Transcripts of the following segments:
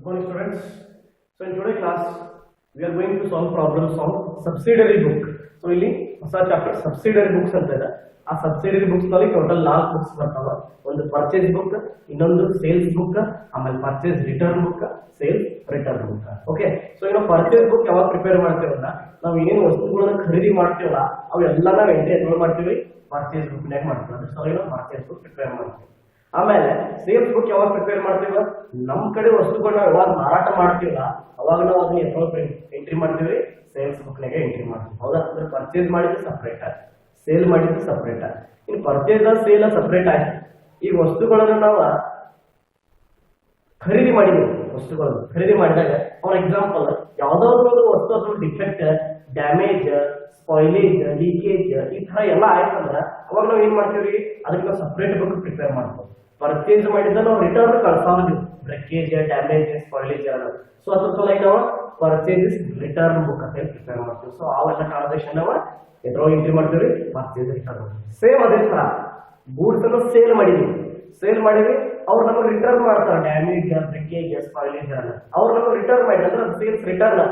Good morning, students. So in today's class, we are going to solve problems on subsidiary book. So ಇಲ್ಲಿ ಹೊಸ chapter subsidiary books ಅಂತ ಇದೆ. ಆ subsidiary books ನಲ್ಲಿ total 4 books ಬರ್ತಾವ. ಒಂದು ಪರ್ಚೇಸ್ ಬುಕ್, ಇನ್ನೊಂದು ಸೇಲ್ಸ್ ಬುಕ್, ಆಮೇಲೆ purchase return book, sales return book. Okay, so ಇನ್ನು ಪರ್ಚೇಸ್ ಬುಕ್ ಯಾವಾಗ ಪ್ರಿಪೇರ್ ಮಾಡ್ತೇವಲ್ಲ, ನಾವು ಏನು ವಸ್ತುಗಳನ್ನ ಖರೀದಿ ಮಾಡ್ತೀವಲ್ಲ ಅವೆಲ್ಲ ನಾವು ಎಂಟ್ರಿ ಎಲ್ಲಿ ಮಾಡ್ತೀವಿ, ಪರ್ಚೇಸ್ ಬುಕ್ ನಾಗ ಮಾಡ್ತೀವಿ. ಸೊ ಏನು ಪರ್ಚೇಸ್ ಬುಕ್ ಪ್ರಿಪೇರ್ ಮಾಡ್ತೀವಿ. ಆಮೇಲೆ ಸೇಲ್ಸ್ ಬುಕ್ ಯಾವಾಗ ಪ್ರಿಪೇರ್ ಮಾಡ್ತೀವ, ನಮ್ ಕಡೆ ವಸ್ತುಗಳನ್ನ ಯಾವಾಗ ಮಾರಾಟ ಮಾಡ್ತೀವಲ್ಲ ಅವಾಗ ನಾವು ಅದನ್ನ ಎಂಟ್ರಿ ಮಾಡ್ತೀವಿ, ಸೇಲ್ಸ್ ಬುಕ್ ನಾಗ ಎಂಟ್ರಿ ಮಾಡ್ತೀವಿ. ಹೌದಾ? ಅಂದ್ರೆ ಪರ್ಚೇಸ್ ಮಾಡಿದ್ರೆ ಸಪ್ರೇಟ್, ಸೇಲ್ ಮಾಡಿದ್ರೆ ಸಪ್ರೇಟ್. ಇನ್ನು ಪರ್ಚೇಸ್ ಸೇಲ್ ಸಪ್ರೇಟ್ ಆಯ್ತು. ಈ ವಸ್ತುಗಳನ್ನ ನಾವು ಖರೀದಿ ಮಾಡಿದ್ವಿ, ವಸ್ತುಗಳನ್ನು ಖರೀದಿ ಮಾಡಿದಾಗ ಫಾರ್ ಎಕ್ಸಾಂಪಲ್ ಯಾವ್ದಾದ್ರು ಒಂದು ವಸ್ತು ಅಥವಾ ಡಿಫೆಕ್ಟ್, ಡ್ಯಾಮೇಜ್, ಸ್ಪಾಯ್ಲೇಜ್, ಲೀಕೇಜ್ ಈ ತರ ಎಲ್ಲ ಆಯ್ತಂದ್ರ ಅವಾಗ ನಾವ್ ಏನ್ ಮಾಡ್ತೀವಿ, ಅದಕ್ಕೆ ನಾವು ಸಪ್ರೇಟ್ ಬುಕ್ ಪ್ರಿಪೇರ್ ಮಾಡ್ತೀವಿ. ಪರ್ಚೇಸ್ ಮಾಡಿದ ನಾವು ರಿಟರ್ನ್ ಕಳ್ಸೋದು, ಬ್ರೇಕೇಜ್, ಡ್ಯಾಮೇಜ್, ಸ್ಪಾಯ್ಲೇಜ್ ಎಲ್ಲ. ಸೊ ಅದ್ರ ಸಲುವಾಗಿ ನಾವು ಪರ್ಚೇಸ್ ರಿಟರ್ನ್ ಬುಕ್ ಅಂತ ಪ್ರಿಪೇರ್ ಮಾಡ್ತೀವಿ. ಸೊ ಅವೆಲ್ಲ ಟ್ರಾನ್ಸಾಕ್ಷನ್ ನಾವು ಎದ್ರೊಳಗೆ ಎಂಟ್ರಿ ಮಾಡ್ತೀವಿ, ಪರ್ಚೇಸ್ ರಿಟರ್ನ್. ಸೇಮ್ ಅದೇ ತರ ಗೂಡ್ಸ್ ಅನ್ನು ಸೇಲ್ ಮಾಡಿದೀವಿ, ಸೇಲ್ ಮಾಡಿವಿ, ಅವ್ರು ನಮಗೆ ರಿಟರ್ನ್ ಮಾಡ್ತಾರೆ, ಡ್ಯಾಮೇಜ್, ಬ್ರೇಕೇಜ್, ಸ್ಪಾಯ್ಲೇಜ್ ಎಲ್ಲ ಅವ್ರು ನಮಗೆ ರಿಟರ್ನ್ ಮಾಡಿ, ಅಂದ್ರೆ ಸೇಲ್ಸ್ ರಿಟರ್ನ್.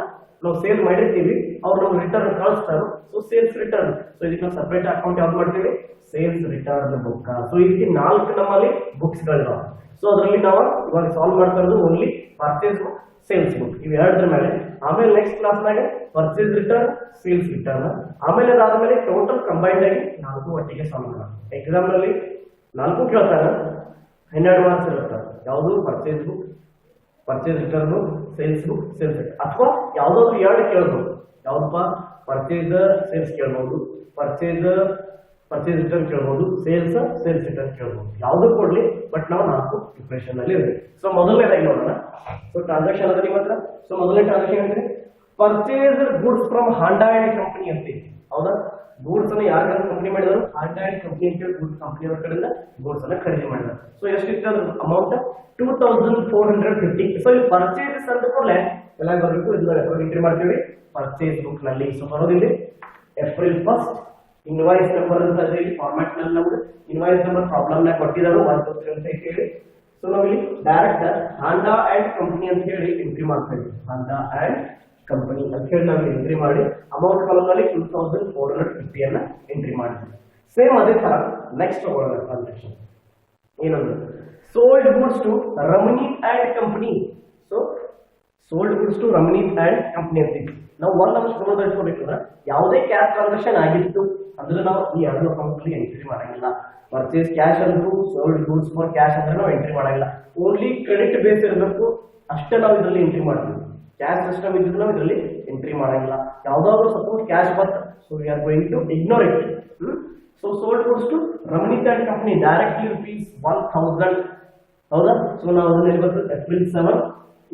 ನಾವು ಸೇಲ್ ಮಾಡಿರ್ತೀವಿ, ಅವ್ರು ನಮ್ಗೆ ರಿಟರ್ನ್ ಕಳಿಸ್ತಾರೆ, ಸೊ ಸೇಲ್ಸ್ ರಿಟರ್ನ್. ಸೊ ಇದಕ್ಕೆ ನಾವು ಸಪರೇಟ್ ಅಕೌಂಟ್ ಯಾವ್ದು ಮಾಡ್ತೀವಿ, ಸೇಲ್ಸ್ ರಿಟರ್ನ್ ಬುಕ್. ಸೊ ಇದಕ್ಕೆ 4 ನಮ್ಮಲ್ಲಿ ಬುಕ್ಸ್ ಗಳಿದಾವೆ. ಸೊ ಅದರಲ್ಲಿ ನಾವು ಇವಾಗ ಸಾಲ್ವ್ ಮಾಡ್ತಾ ಇರೋದು only purchase book, sales book ಇವ್ ಎರಡರ ಮೇಲೆ. ಆಮೇಲೆ ನೆಕ್ಸ್ಟ್ ಕ್ಲಾಸ್ ನಾಗ ಪರ್ಚೇಸ್ ರಿಟರ್ನ್, ಸೇಲ್ಸ್ ರಿಟರ್ನ್, ಆಮೇಲೆ ಅದಾದ್ಮೇಲೆ ಟೋಟಲ್ ಕಂಬೈನ್ಡ್ ಆಗಿ 4 ಒಟ್ಟಿಗೆ ಸಾಲ್ವ್ ಮಾಡೋಣ. ಎಕ್ಸಾಮ್ ನಲ್ಲಿ 4 ಕೇಳ್ತಾರೆ, 12 ಮಾರ್ಕ್ಸ್ ಇರುತ್ತೆ. ಯಾವುದು purchase book, purchase return, sales book, sales return, ಅಥವಾ ಯಾವ್ದಾದ್ರು 2 ಕೇಳ್ಬೋದು. ಯಾವ್ದಪ್ಪ, ಪರ್ಚೇಸ್ ಸೇಲ್ಸ್ ಕೇಳ್ಬೋದು, ಪರ್ಚೇಸ್ ರಿಟರ್ನ್ ಕೇಳ್ಬೋದು, ಸೇಲ್ಸ್ ರಿಟರ್ನ್ ಕೇಳ್ಬೋದು. ಯಾವ್ದು ಕೊಡ್ಲಿ, ಬಟ್ ನಾವು 4 ಪ್ರಿಪರೇಷನ್ ಅಲ್ಲಿ ಇರ್ಬೇಕು. ಸೊ ಮೊದಲನೇದಾಗಿ ನೋಡೋಣ. ಸೊ ಟ್ರಾನ್ಸಾಕ್ಷನ್ ಅದ ನಿಮ್ಮ ಹತ್ರ. ಸೊ ಮೊದಲನೇ ಟ್ರಾನ್ಸಾಕ್ಷನ್ ಅಂದ್ರೆ purchase goods from ಹಾಂಡಾ and company ಅಂತ. ಹೌದಾ? ಗೂಡ್ಸ್ ಅನ್ನ ಯಾರ ಕಂಪನಿ ಮಾಡಿದ್ರು, ಹಾಂಡಾ ಅಂಡ್ ಕಂಪನಿ ಅಂತ ಹೇಳಿ ಗೂಡ್ಸ್ ಕಂಪನಿ ಅವ್ರ ಕಡೆಯಿಂದ ಗೂಡ್ಸ್ ಅನ್ನ ಖರೀದಿ ಮಾಡಿದ್ರು. ಸೊ ಎಷ್ಟಿತ್ತು ಅದ್ರ ಅಮೌಂಟ್, 2450. ಸೊ ಇಲ್ಲಿ ಪರ್ಚೇಸ್ ಅಂದ ಕೂಡಲೇ ಎಲ್ಲ ಬರಬೇಕು, ಇದನ್ನ ಎಂಟ್ರಿ ಮಾಡ್ತೀವಿ ಪರ್ಚೇಸ್ ಬುಕ್ ನಲ್ಲಿ. ಸೊ ಬರೋದಿಲ್ಲ ಏಪ್ರಿಲ್ 1 ಇನ್ವಾಯ್ಸ್ ನಂಬರ್ ಅಂತ ಇದೆ. ಇಲ್ಲಿ ಫಾರ್ಮ್ಯಾಟ್ ನಲ್ಲಿ ನಮ್ಗೆ ಇನ್ವಾಯ್ಸ್ ನಂಬರ್ ಪ್ರಾಬ್ಲಮ್ ನಾಗ ಕೊಟ್ಟಿದ್ದಾರೆ 1 2 3 ಅಂತ ಹೇಳಿ. ಸೊ ನಾವು ಇಲ್ಲಿ ಡೈರೆಕ್ಟ್ ಹಾಂಡಾ ಅಂಡ್ ಕಂಪನಿ ಅಂತ ಹೇಳಿ ಎಂಟ್ರಿ ಮಾಡ್ತಾ ಇದ್ವಿ. ಹಾಂಡಾ ಅಂಡ್ ಕಂಪನಿ ಅಂತ ಹೇಳಿ ನಾವು ಎಂಟ್ರಿ ಮಾಡಿ ಅಮೌಂಟ್ ಕಾಲಮ್ ನಲ್ಲಿ 2450 ಅನ್ನ ಎಂಟ್ರಿ ಮಾಡಿದ್ವಿ. ಸೇಮ್ ಅದೇ ತರ ನೆಕ್ಸ್ಟ್ ಹೋಗೋಣ ಟ್ರಾನ್ಸಾಕ್ಷನ್. ಏನಂದ್ರೆ sold goods to Ramneet and company. So sold goods to Ramneet and company ಅಂತ ನಾವು ಒಂದು ಅಂಶ ಗಮನದಲ್ಲಿಟ್ಕೋಬೇಕಂದ್ರೆ ಯಾವುದೇ ಕ್ಯಾಶ್ ಟ್ರಾನ್ಸಾಕ್ಷನ್ ಆಗಿತ್ತು ಅಂದ್ರೆ ನಾವು ಈ 2 ಅಕೌಂಟ್ ಅಲ್ಲಿ ಎಂಟ್ರಿ ಮಾಡಂಗಿಲ್ಲ. ಪರ್ಚೇಸ್ ಕ್ಯಾಶ್ ಅಂದ್ರೂ, ಸೋಲ್ಡ್ ಗೂಡ್ಸ್ ಫಾರ್ ಕ್ಯಾಶ್ ಅಂದ್ರೆ ನಾವು ಎಂಟ್ರಿ ಮಾಡಂಗಿಲ್ಲ. ಓನ್ಲಿ ಕ್ರೆಡಿಟ್ ಬೇಸ್ ಇರಬೇಕು, ಅಷ್ಟೇ ನಾವು ಇದರಲ್ಲಿ ಎಂಟ್ರಿ ಮಾಡ್ತೀವಿ. ಕ್ಯಾಶ್ ಸಿಸ್ಟಮ್ ಇದ್ದಿದ್ದು ನಾವು ಇದರಲ್ಲಿ ಎಂಟ್ರಿ ಮಾಡಂಗಿಲ್ಲ. ಯಾವ್ದಾದ್ರು ಸಪೋಸ್ ಕ್ಯಾಶ್ ಬಂತ, so we are going to ignore it. So sold goods to Ramneet and company directly ₹1000. ಹೌದಾ? ಸೊ ನಾವು ಅದನ್ನ ಬರ್ತದೆ ಏಪ್ರಿಲ್ 7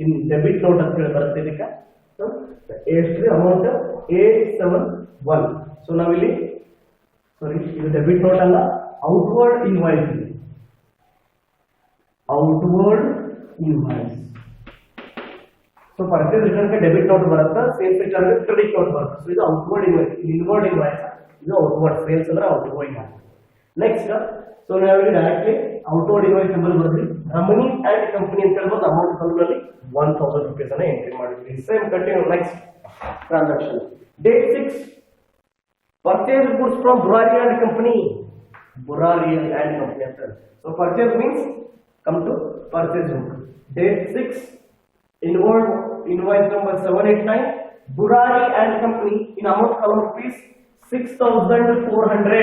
ಇನ್ ಡೆಬಿಟ್ ನೋಟ್ ಅಂತ ಹೇಳಿ ಬರುತ್ತೆ. ಇದಕ್ಕೆ ಎಷ್ಟು ಅಮೌಂಟ್ 871. ಸೊ ನಾವಿಲ್ಲಿ ಸಾರಿ, ಇದು ಡೆಬಿಟ್ ನೋಟ್ ಅಲ್ಲ, outward invoice. Outward invoice. So purchase return ಗೆ ಡೆಬಿಟ್ ನೋಟ್ ಬರುತ್ತೆ, ಸೇಲ್ಸ್ ರಿಟರ್ನ್ ಗೆ ಕ್ರೆಡಿಟ್ ನೋಟ್ ಬರುತ್ತೆ. ಸೊ ಇದು ಔಟ್ವರ್ಡ್ ಇನ್ವಾಯ್ಸ್, ಇನ್ವರ್ಡ್ ಇನ್ವಾಯ್ಸ್, ಇದು ಔಟ್ವರ್ಡ್. ಸೇಲ್ಸ್ ಅಂದ್ರೆ ಔಟ್ವರ್ಡ್ ಇನ್ವಾಯ್ಸ್. ನೆಕ್ಸ್ಟ್ ಸೊ ನಾವಿಲ್ಲಿ ಡೈರೆಕ್ಟ್ಲಿ ಔಟ್ವರ್ಡ್ ಇನ್ವಾಯ್ಸ್ ನಂಬರ್ ಬರ್ತೀವಿ. ರಮಣೀತ್ ಅಂಡ್ ಕಂಪನಿ ಅಂತ ಹೇಳ್ಬೋದು ಅಮೌಂಟ್ ಕಾಲಮ್ನಲ್ಲಿ 1000 ರೂಪೀಸ್ ಅನ್ನ ಎಂಟ್ರಿ ಮಾಡಿದ್ವಿ. Same continue next transaction. Date 6 purchase goods from Burari and company. Burari and company ಅಂತ. So purchase means come to purchase book. Date 6 invoice number 789 Burari and company in amount column ₹6400.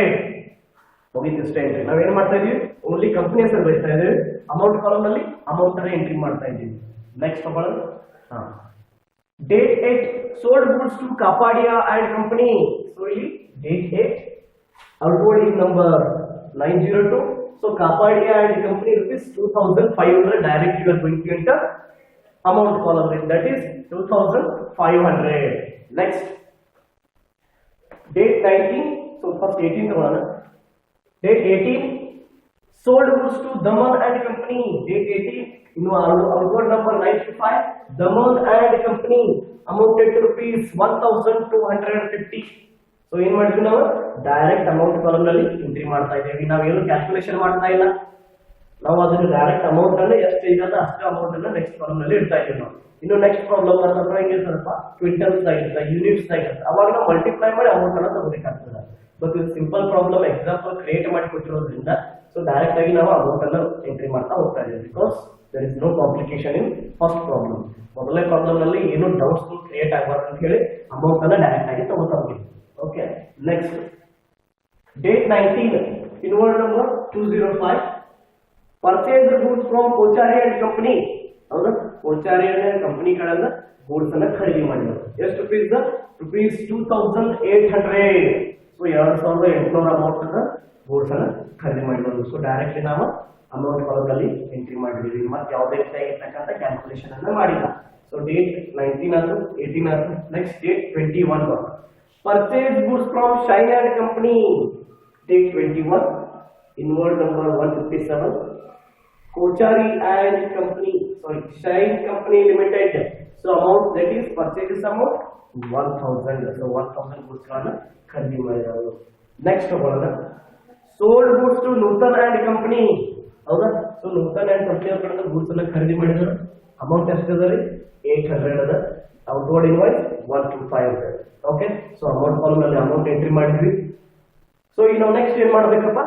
ಹೋಗಿದ್ದಷ್ಟೇ entry. ನಾವ್ ಏನ್ ಮಾಡ್ತಾ ಇದೀವಿ, only company ಹೆಸರು ಬರೀತಾ ಇದೀವಿ, amount column ನಲ್ಲಿ ಅಮೌಂಟ್ ಅನ್ನ ಎಂಟ್ರಿ ಮಾಡ್ತಾ ಇದೀವಿ. ನೆಕ್ಸ್ಟ್ ಹೋಗೋಣ. Date 8 sold goods to Kapadia and company. So ಇಲ್ಲಿ date 8 outward number 902. So Kapadia and company ₹2500 direct you are going to enter amount column, that is 2500. Next date 19. So first 18 ತಗೋಣ. Date 18 sold goods to Daman and company. Date 18 ಇನ್ನು outward number 925 Daman and company amounted to ₹1250. So ಏನ್ ಮಾಡಿದ್ವಿ, ನಾವು direct amount column ನಲ್ಲಿ entry ಮಾಡ್ತಾ ಇದ್ದೀವಿ. ನಾವೇನು calculation ಮಾಡ್ತಾ ಇಲ್ಲ. ನಾವು ಅದನ್ನ ಡೈರೆಕ್ಟ್ ಅಮೌಂಟ್ ಅನ್ನು ಎಷ್ಟು ಇರುತ್ತೆ ಅಷ್ಟೇ ಅಮೌಂಟ್ ಅನ್ನು ನೆಕ್ಸ್ಟ್ ಕಾಲಮ್ ನಲ್ಲಿ ಇಡ್ತಾ ಇದ್ದೀವಿ ನಾವು. ಇನ್ನು ನೆಕ್ಸ್ಟ್ ಪ್ರಾಬ್ಲಮ್ ಬರ್ತಪ್ಪ ಹೆಂಗಿರ್ತದಪ್ಪ ಕ್ವಿಂಟಲ್ಸ್ ಆಗಿರುತ್ತೆ, ಯೂನಿಟ್ಸ್ ಆಗಿರುತ್ತೆ, ಅವಾಗ ನಾವು ಮಲ್ಟಿಪ್ಲೈ ಮಾಡಿ ಅಮೌಂಟ್ ಅನ್ನು ತಗೋಬೇಕಾಗ್ತದೆ. ಬಟ್ ಇದು ಸಿಂಪಲ್ ಪ್ರಾಬ್ಲಮ್ ಎಕ್ಸಾಂಪಲ್ ಕ್ರಿಯೇಟ್ ಮಾಡಿ ಕೊಟ್ಟಿರೋದ್ರಿಂದ ಸೊ ಡೈರೆಕ್ಟ್ ಆಗಿ ನಾವು ಅಮೌಂಟ್ ಅನ್ನು ಎಂಟ್ರಿ ಮಾಡ್ತಾ ಹೋಗ್ತಾ ಇದ್ದೀವಿ. Because there is no complication in first problem. ಮೊದಲನೇ ಪ್ರಾಬ್ಲಮ್ ನಲ್ಲಿ ಏನು ಡೌಟ್ಸ್ ಕ್ರಿಯೇಟ್ ಆಗಬಾರ್ದು ಅಂತ ಹೇಳಿ ಅಮೌಂಟ್ ಅನ್ನ ಡೈರೆಕ್ಟ್ ಆಗಿ ತಗೋತಾ ಹೋಗಿ. Okay, next date 19 inward number 205 purchase goods from Kochari and company. ಹೌದಾ, ಕೋಚಾರಿ ಅಂಡ್ ಕಂಪನಿ ಕಡೆಯಿಂದ ಗೂಡ್ಸ್ ಅನ್ನ ಖರೀದಿ ಮಾಡಿದ್ರು. ಎಷ್ಟು ರುಪೀಸ್? ರುಪೀಸ್ 2800. ಸೊ 2800 ಅಮೌಂಟ್ ಅನ್ನ ಗೂಡ್ಸ್ ಅನ್ನ ಖರೀದಿ ಮಾಡಿದ್ರು. ಸೊ ಡೈರೆಕ್ಟ್ಲಿ ನಾವು ಅಮೌಂಟ್ ಕಾಲಮ್ ಅಲ್ಲಿ ಎಂಟ್ರಿ ಮಾಡಿದೀವಿ. ಮತ್ತೆ ಯಾವುದೇ ರೀತಿಯಾಗಿರ್ತಕ್ಕಂಥ ಕ್ಯಾಲ್ಕುಲೇಷನ್ ಅನ್ನ ಮಾಡಿಲ್ಲ. ಸೊ ಡೇಟ್ 19 ಆಯ್ತು, 18 ಆಯ್ತು. Next date 21 purchase goods from shine and company. Date 21 inward number 157 Kochari and Company, sorry, Shine Company Limited. So amount that is purchase amount 1000. So 1000 goods kana ಖರೀದಿ ಮಾಡಿದ್ರು. ನೆಕ್ಸ್ಟ್ ಹೋಗೋಣ, sold goods to Nutan and Company. ಹೌದಾ, so Nutan and company ಅವರ ಕಡೆ goods ಅನ್ನ ಖರೀದಿ ಮಾಡಿದ್ರು. Amount ಎಷ್ಟು ಅದ ರೀ? 800 ಅದ. ಔಟ್ವರ್ಡ್ ಇನ್ವಾಯ್ಸ್ 125 ಅದ. ಓಕೆ, ಸೊ ಅಮೌಂಟ್ ಕಾಲಮ್ ಅಲ್ಲಿ ಅಮೌಂಟ್ ಎಂಟ್ರಿ ಮಾಡಿದ್ವಿ. ಸೊ ಈಗ ನಾವು ನೆಕ್ಸ್ಟ್ ಏನ್ ಮಾಡ್ಬೇಕಪ್ಪ,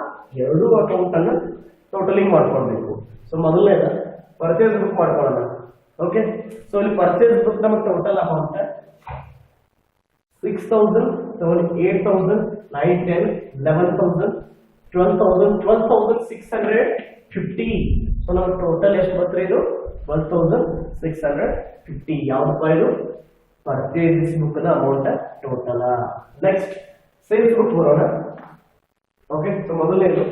ಎರಡು ಅಕೌಂಟ್ ಅನ್ನ ಟೋಟಲಿಂಗ್ ಮಾಡ್ಕೊಳ್ಬೇಕು. ಸೊ ಮೊದಲನೇದ ಪರ್ಚೇಸ್ ಬುಕ್ ಮಾಡ್ಕೊಳ್ಳೋಣ. ಓಕೆ, ಸೊ ಇಲ್ಲಿ ಪರ್ಚೇಸ್ ಬುಕ್ ನಮಗೆ ಟೋಟಲ್ ಅಮೌಂಟ್ 6000, 8000, 9, 10, 11,000, 12,000, 12,650. ಸೊ ನಾವು ಟೋಟಲ್ ಎಷ್ಟು ಬರ್ತದೆ? ಇದು 12,650. ಯಾವ್ದಪ್ಪ ಇದು? ಪರ್ಚೇಸ್ ಬುಕ್ ನ amount total. Next sales book ಬರೋಣ. ಓಕೆ, ಸೊ ಮೊದಲನೇದು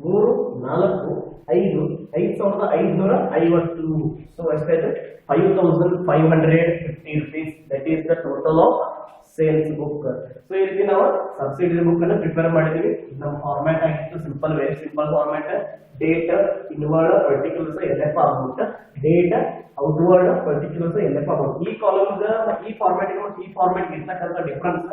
3, 4, 5, 5550. ಸೊ ಎಷ್ಟಾಯ್ತು? 5550 rupees. That is the total of sales book. So ಈ ರೀತಿ ನಾವು ಸಬ್ಸಿಡರಿ ಬುಕ್ ಅನ್ನು ಪ್ರಿಪೇರ್ ಮಾಡಿದೀವಿ. ನಮ್ಮ ಫಾರ್ಮ್ಯಾಟ್ ಆಗಿತ್ತು simple, very simple format. Date inward particulars LF amount, date outward particulars LF amount. ಈ ಕಾಲಮ್ ಈ ಫಾರ್ಮ್ಯಾಟ್ ಮತ್ತು ಈ ಫಾರ್ಮ್ಯಾಟ್ ಇರ್ತಕ್ಕಂಥ ಡಿಫರೆನ್ಸ್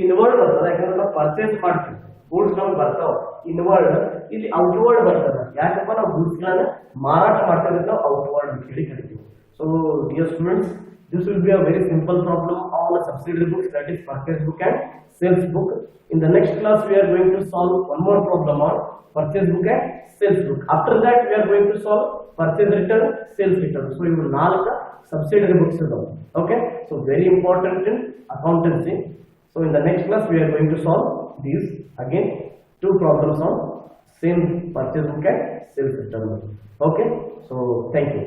ಇನ್ವರ್ಡ್ ಬರ್ತದೆ. ಯಾಕಂದ್ರೆ ನಾವು ಪರ್ಚೇಸ್ ಮಾಡ್ತೀವಿ, ಗೂಡ್ಸ್ ನಮ್ಗೆ ಬರ್ತಾವ ಇನ್ವರ್ಡ್, ಇಲ್ಲಿ ಔಟ್ವರ್ಡ್ ಬರ್ತದೆ. ಯಾಕಪ್ಪ, ನಾವು ಗೂಡ್ಸ್ ಗಳನ್ನ ಮಾರಾಟ ಮಾಡ್ತಾ ನಾವು ಔಟ್ವರ್ಡ್ ಅಂತ ಹೇಳಿ ಕರಿತೀವಿ. So dear students, this will be a very simple problem on the subsidiary books, that is purchase book and sales book. In the next class we are going to solve one more problem on purchase book and sales book. After that we are going to solve purchase return, sales return. So you will ನಾಲ್ಕು subsidiary books ಇದಾವೆ. Okay, so very important in accountancy. So in the next class we are going to solve these again two problems on same purchase book and sales return. Okay, so thank you.